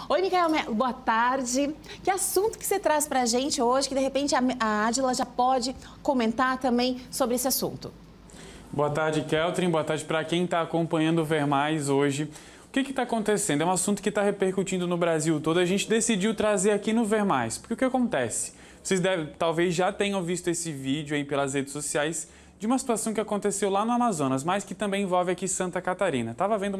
Oi, Micael, boa tarde. Que assunto que você traz para a gente hoje, que de repente a Adila já pode comentar também sobre esse assunto? Boa tarde, Keltrin. Boa tarde para quem está acompanhando o Ver Mais hoje. O que está acontecendo? É um assunto que está repercutindo no Brasil todo. A gente decidiu trazer aqui no Ver Mais. Porque o que acontece? Vocês talvez já tenham visto esse vídeo aí pelas redes sociais de uma situação que aconteceu lá no Amazonas, mas que também envolve aqui Santa Catarina. Estava havendo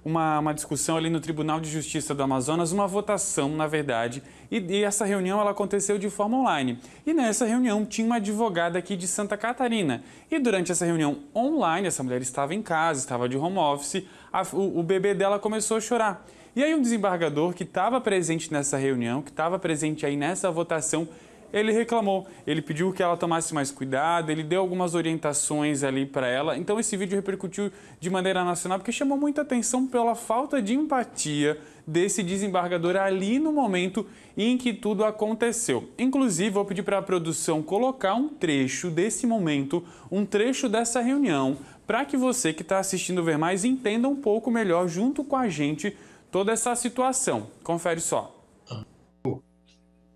uma discussão ali no Tribunal de Justiça do Amazonas, uma votação, na verdade, e essa reunião ela aconteceu de forma online. E nessa reunião tinha uma advogada aqui de Santa Catarina. E durante essa reunião online, essa mulher estava em casa, estava de home office, o bebê dela começou a chorar. E aí um desembargador que estava presente nessa reunião, que estava presente aí nessa votação, ele reclamou, ele pediu que ela tomasse mais cuidado, ele deu algumas orientações ali para ela. Então esse vídeo repercutiu de maneira nacional porque chamou muita atenção pela falta de empatia desse desembargador ali no momento em que tudo aconteceu. Inclusive, vou pedir para a produção colocar um trecho desse momento, um trecho dessa reunião, para que você que está assistindo o Ver Mais entenda um pouco melhor junto com a gente toda essa situação. Confere só.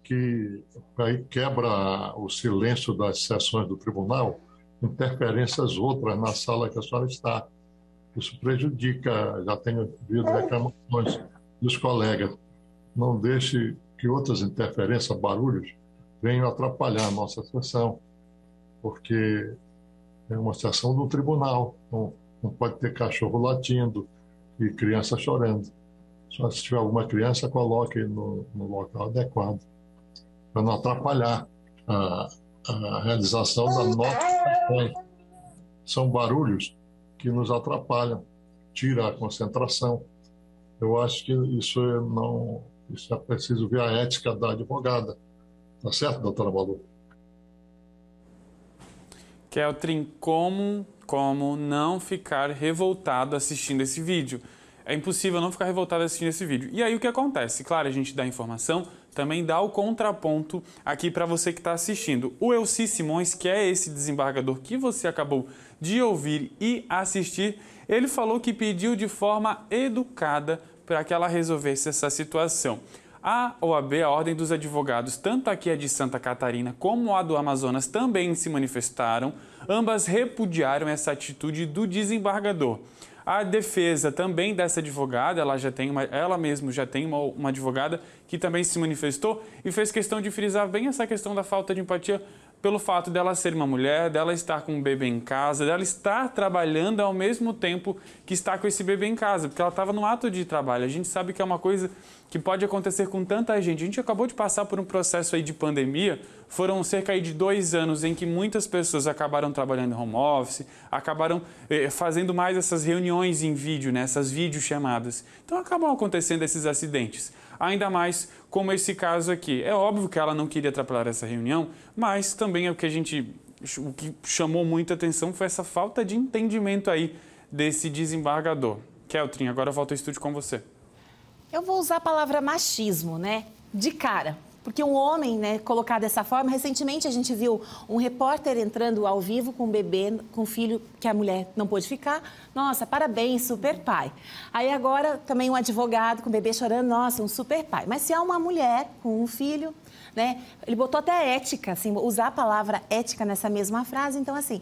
Que aí quebra o silêncio das sessões do tribunal, interferências outras na sala que a senhora está. Isso prejudica, já tenho ouvido reclamações dos colegas. Não deixe que outras interferências, barulhos, venham atrapalhar a nossa sessão, porque é uma sessão do tribunal, não pode ter cachorro latindo e criança chorando. Só se tiver alguma criança, coloque no local adequado, para não atrapalhar a realização da nossa sessão. São barulhos que nos atrapalham, tira a concentração. Eu acho que isso é preciso ver a ética da advogada. Tá certo, doutora Malu? Keltrin, como não ficar revoltado assistindo esse vídeo? É impossível não ficar revoltado assistindo esse vídeo. E aí o que acontece? Claro, a gente dá informação, também dá o contraponto aqui para você que está assistindo. O Elci Simões, que é esse desembargador que você acabou de ouvir e assistir, ele falou que pediu de forma educada para que ela resolvesse essa situação. A OAB, a Ordem dos Advogados, tanto aqui a de Santa Catarina como a do Amazonas, também se manifestaram. Ambas repudiaram essa atitude do desembargador. A defesa também dessa advogada, ela mesma já tem uma advogada que também se manifestou e fez questão de frisar bem essa questão da falta de empatia pelo fato dela ser uma mulher, dela estar com um bebê em casa, dela estar trabalhando ao mesmo tempo que está com esse bebê em casa, porque ela estava no ato de trabalho. A gente sabe que é uma coisa que pode acontecer com tanta gente. A gente acabou de passar por um processo aí de pandemia, foram cerca aí de 2 anos em que muitas pessoas acabaram trabalhando em home office, acabaram fazendo mais essas reuniões em vídeo, né, essas videochamadas. Então acabam acontecendo esses acidentes. Ainda mais como esse caso aqui. É óbvio que ela não queria atrapalhar essa reunião, mas também o que chamou muita atenção foi essa falta de entendimento aí desse desembargador. Keltrin, agora eu volto ao estúdio com você. Eu vou usar a palavra machismo, né? De cara. Porque um homem, né, colocar dessa forma, recentemente a gente viu um repórter entrando ao vivo com um bebê, com um filho que a mulher não pôde ficar. Nossa, parabéns, super pai. Aí agora também um advogado com o bebê chorando, nossa, um super pai. Mas se há uma mulher com um filho, né, ele botou até ética, assim, usar a palavra ética nessa mesma frase, então assim...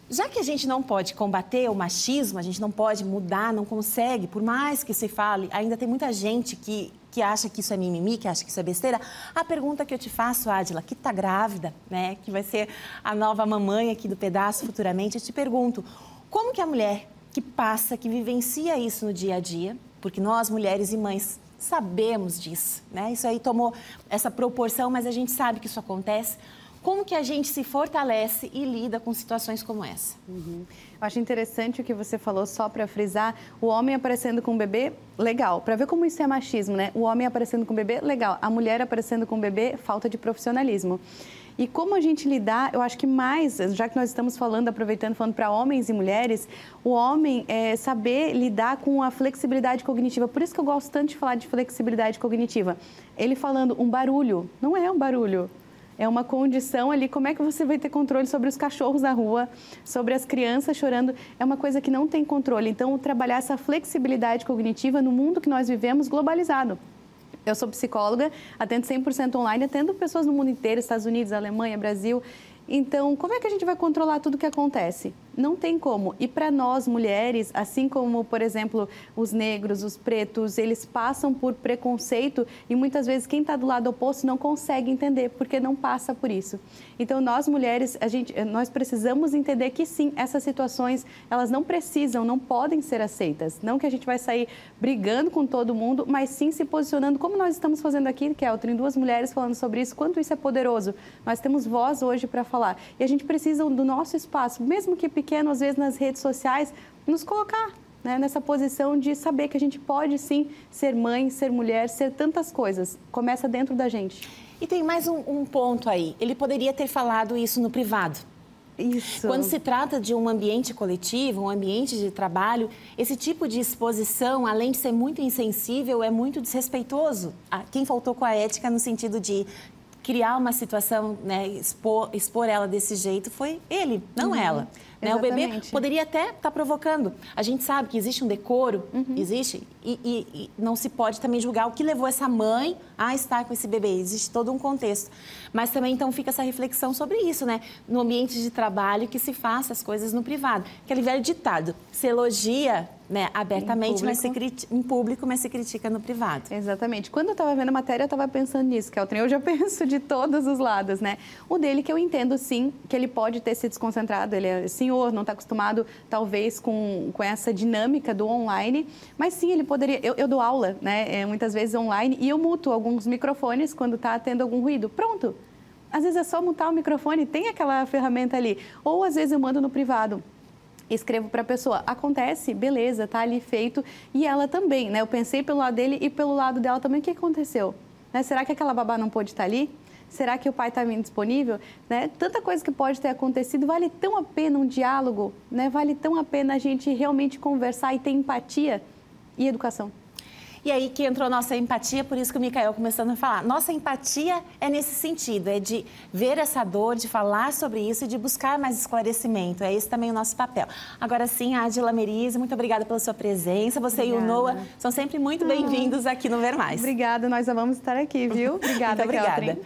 Já que a gente não pode combater o machismo, a gente não pode mudar, não consegue, por mais que se fale, ainda tem muita gente que acha que isso é mimimi, que acha que isso é besteira. A pergunta que eu te faço, Adila, que está grávida, né, que vai ser a nova mamãe aqui do pedaço futuramente, eu te pergunto, como que a mulher que passa, que vivencia isso no dia a dia, porque nós, mulheres e mães, sabemos disso, né? Isso aí tomou essa proporção, mas a gente sabe que isso acontece. Como que a gente se fortalece e lida com situações como essa? Eu acho interessante o que você falou, só para frisar, o homem aparecendo com o bebê, legal. Para ver como isso é machismo, né? O homem aparecendo com o bebê, legal. A mulher aparecendo com o bebê, falta de profissionalismo. E como a gente lidar, eu acho que mais, já que nós estamos falando para homens e mulheres, o homem saber lidar com a flexibilidade cognitiva. Por isso que eu gosto tanto de falar de flexibilidade cognitiva. Ele falando um barulho, não é um barulho. É uma condição ali, como é que você vai ter controle sobre os cachorros na rua, sobre as crianças chorando? É uma coisa que não tem controle. Então, trabalhar essa flexibilidade cognitiva no mundo que nós vivemos globalizado. Eu sou psicóloga, atendo 100% online, atendo pessoas no mundo inteiro, Estados Unidos, Alemanha, Brasil. Então, como é que a gente vai controlar tudo o que acontece? Não tem como. E para nós, mulheres, assim como, por exemplo, os negros, os pretos, eles passam por preconceito e muitas vezes quem está do lado oposto não consegue entender, porque não passa por isso. Então, nós mulheres, nós precisamos entender que sim, essas situações, elas não precisam, não podem ser aceitas. Não que a gente vai sair brigando com todo mundo, mas sim se posicionando, como nós estamos fazendo aqui, Keltrin, duas mulheres falando sobre isso, quanto isso é poderoso. Nós temos voz hoje para falar. E a gente precisa do nosso espaço, mesmo que pequeno, às vezes nas redes sociais, nos colocar, né, nessa posição de saber que a gente pode sim ser mãe, ser mulher, ser tantas coisas. Começa dentro da gente. E tem mais um ponto aí. Ele poderia ter falado isso no privado. Isso. Quando se trata de um ambiente coletivo, um ambiente de trabalho, esse tipo de exposição, além de ser muito insensível, é muito desrespeitoso. Quem faltou com a ética no sentido de criar uma situação, né, expor ela desse jeito foi ele, não ela. Né? O bebê poderia até estar provocando. A gente sabe que existe um decoro, existe, e não se pode também julgar o que levou essa mãe a estar com esse bebê. Existe todo um contexto. Mas também, então, fica essa reflexão sobre isso, né? No ambiente de trabalho, que se faça as coisas no privado. Aquele velho ditado, se elogia, né, abertamente, em público, mas se critica no privado. Exatamente. Quando eu estava vendo a matéria, eu estava pensando nisso, Keltrin. Eu já penso de todos os lados, né? O dele, que eu entendo, sim, que ele pode ter se desconcentrado. Ele é senhor, não está acostumado, talvez, com essa dinâmica do online. Mas, sim, ele poderia... Eu dou aula, né? Muitas vezes online, e eu muto alguns microfones quando está tendo algum ruído. Pronto. Às vezes é só mutar o microfone, tem aquela ferramenta ali. Ou, às vezes, eu mando no privado. Escrevo para a pessoa, acontece, beleza, tá ali feito. E ela também, né? Eu pensei pelo lado dele e pelo lado dela também, o que aconteceu? Né? Será que aquela babá não pôde estar ali? Será que o pai está indisponível? Né? Tanta coisa que pode ter acontecido, vale tão a pena um diálogo, né? Vale tão a pena a gente realmente conversar e ter empatia e educação. E aí que entrou nossa empatia, por isso que o Micael começando a falar. Nossa empatia é nesse sentido, é de ver essa dor, de falar sobre isso e de buscar mais esclarecimento. É esse também o nosso papel. Agora sim, Adila Merizzi, muito obrigada pela sua presença. Você e o Noah são sempre muito bem-vindos aqui no Ver Mais. Obrigada, nós já vamos estar aqui, viu? Obrigada, muito obrigada. Keltrin.